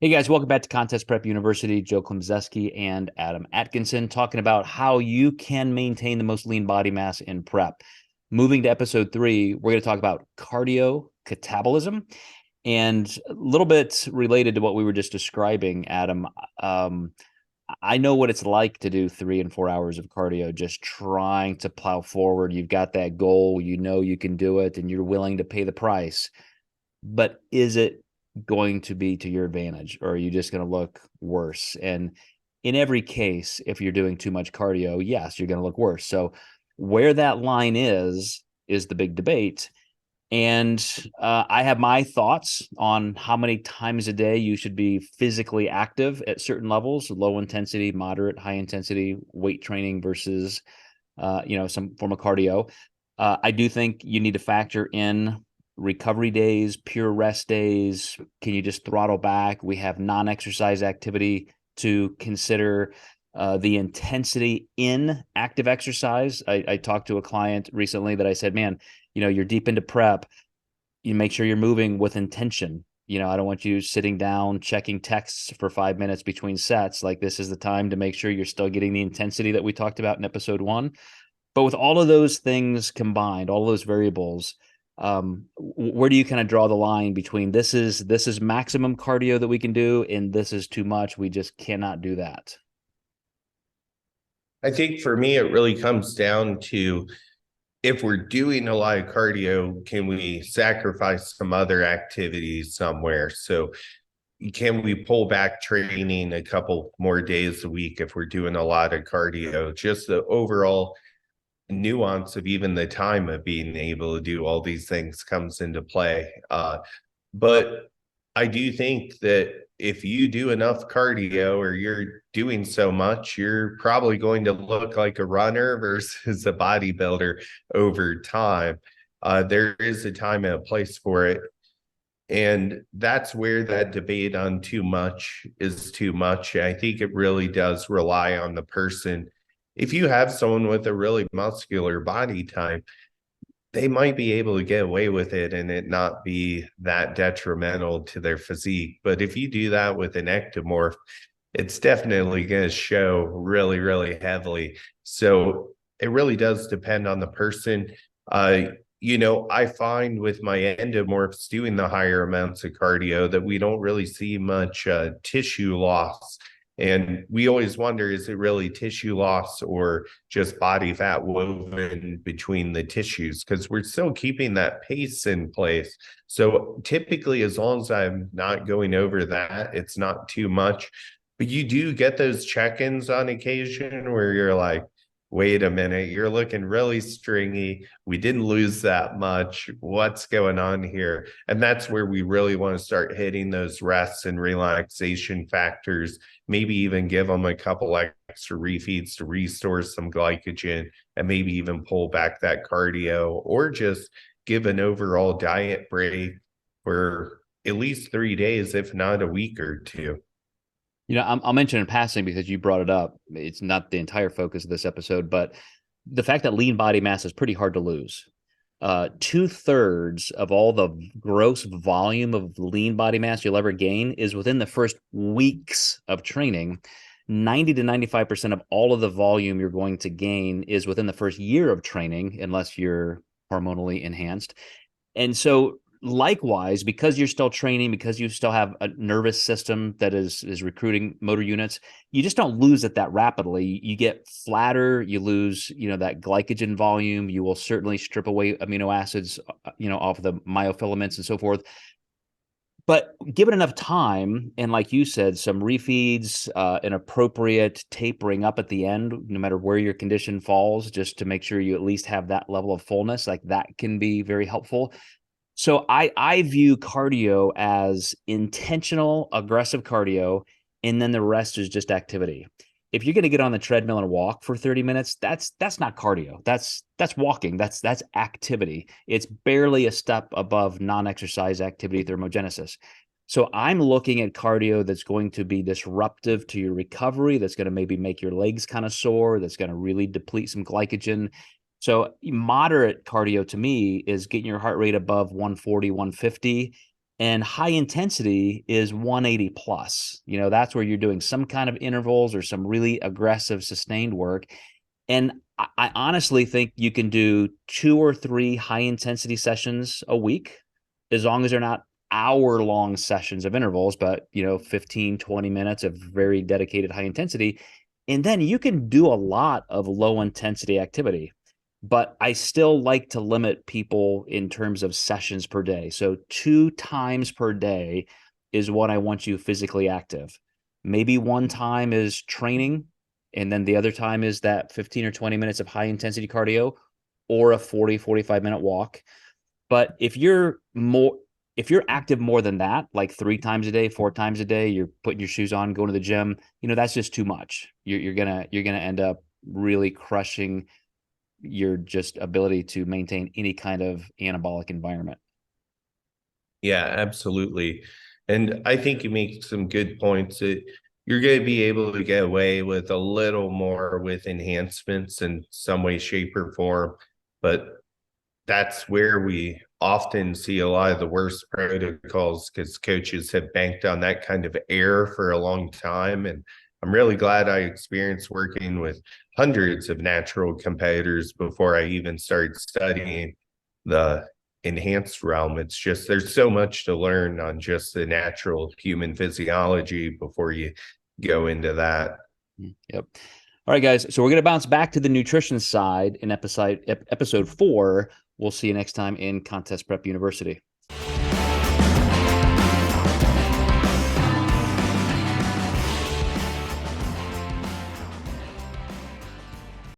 Hey guys, welcome back to Contest Prep University. Joe Klemczewski and Adam Atkinson talking about how you can maintain the most lean body mass in prep. Moving to episode 3, we're going to talk about cardio catabolism, and a little bit related to what we were just describing, Adam. I know what it's like to do 3 and 4 hours of cardio, just trying to plow forward. You've got that goal, you know you can do it, and you're willing to pay the price. But is it going to be to your advantage, or are you just going to look worse? And in every case, if you're doing too much cardio, yes, you're going to look worse. So where that line is the big debate. And I have my thoughts on how many times a day you should be physically active at certain levels: low intensity, moderate, high intensity weight training versus some form of cardio. I do think you need to factor in recovery days, pure rest days. Can you just throttle back? We have non-exercise activity to consider. The intensity in active exercise. I talked to a client recently that I said, man, you're deep into prep. You make sure you're moving with intention. I don't want you sitting down checking texts for 5 minutes between sets. Like, this is the time to make sure you're still getting the intensity that we talked about in episode 1. But with all of those things combined, all those variables, where do you kind of draw the line between this is maximum cardio that we can do and this is too much, we just cannot do that? I think for me, it really comes down to, if we're doing a lot of cardio, can we sacrifice some other activities somewhere? So can we pull back training a couple more days a week if we're doing a lot of cardio? Just the overall nuance of even the time of being able to do all these things comes into play. But I do think that if you do enough cardio or you're doing so much, you're probably going to look like a runner versus a bodybuilder over time. There is a time and a place for it. And that's where that debate on too much is too much. I think it really does rely on the person. If you have someone with a really muscular body type, they might be able to get away with it and it not be that detrimental to their physique. But if you do that with an ectomorph, it's definitely going to show really, really heavily. So it really does depend on the person. I find with my endomorphs doing the higher amounts of cardio that we don't really see much tissue loss. And we always wonder, is it really tissue loss or just body fat woven between the tissues? Because we're still keeping that pace in place. So typically, as long as I'm not going over that, it's not too much. But you do get those check-ins on occasion where you're like, wait a minute, you're looking really stringy. We didn't lose that much. What's going on here? And that's where we really want to start hitting those rests and relaxation factors, maybe even give them a couple extra refeeds to restore some glycogen, and maybe even pull back that cardio, or just give an overall diet break for at least 3 days, if not a week or two. I'll mention in passing because you brought it up. It's not the entire focus of this episode, but the fact that lean body mass is pretty hard to lose. 2/3 of all the gross volume of lean body mass you'll ever gain is within the first weeks of training. 90 to 95% of all of the volume you're going to gain is within the first year of training, unless you're hormonally enhanced. And so likewise, because you're still training, because you still have a nervous system that is recruiting motor units, you just don't lose it that rapidly. You get flatter, you lose, that glycogen volume. You will certainly strip away amino acids, off the myofilaments and so forth. But given enough time, and like you said, some refeeds, an appropriate tapering up at the end, no matter where your condition falls, just to make sure you at least have that level of fullness, like that can be very helpful. So I view cardio as intentional, aggressive cardio, and then the rest is just activity. If you're going to get on the treadmill and walk for 30 minutes, that's not cardio. That's walking. That's activity. It's barely a step above non-exercise activity thermogenesis. So I'm looking at cardio that's going to be disruptive to your recovery, that's going to maybe make your legs kind of sore, that's going to really deplete some glycogen. So moderate cardio to me is getting your heart rate above 140, 150 And high intensity is 180 plus. That's where you're doing some kind of intervals or some really aggressive sustained work. And I honestly think you can do 2 or 3 high intensity sessions a week, as long as they're not hour-long sessions of intervals, but 15, 20 minutes of very dedicated high intensity. And then you can do a lot of low intensity activity. But I still like to limit people in terms of sessions per day. So 2 times per day is what I want you physically active. Maybe one time is training, and then the other time is that 15 or 20 minutes of high intensity cardio or a 40, 45-minute walk. But if you're active more than that, like 3 times a day, 4 times a day, you're putting your shoes on, going to the gym, that's just too much. You're gonna end up really crushing your just ability to maintain any kind of anabolic environment. Yeah, absolutely. And I think you make some good points that you're going to be able to get away with a little more with enhancements in some way, shape, or form. But that's where we often see a lot of the worst protocols, because coaches have banked on that kind of error for a long time. And I'm really glad I experienced working with hundreds of natural competitors before I even started studying the enhanced realm. It's just, there's so much to learn on just the natural human physiology before you go into that. Yep. All right, guys. So we're going to bounce back to the nutrition side in episode 4. We'll see you next time in Contest Prep University.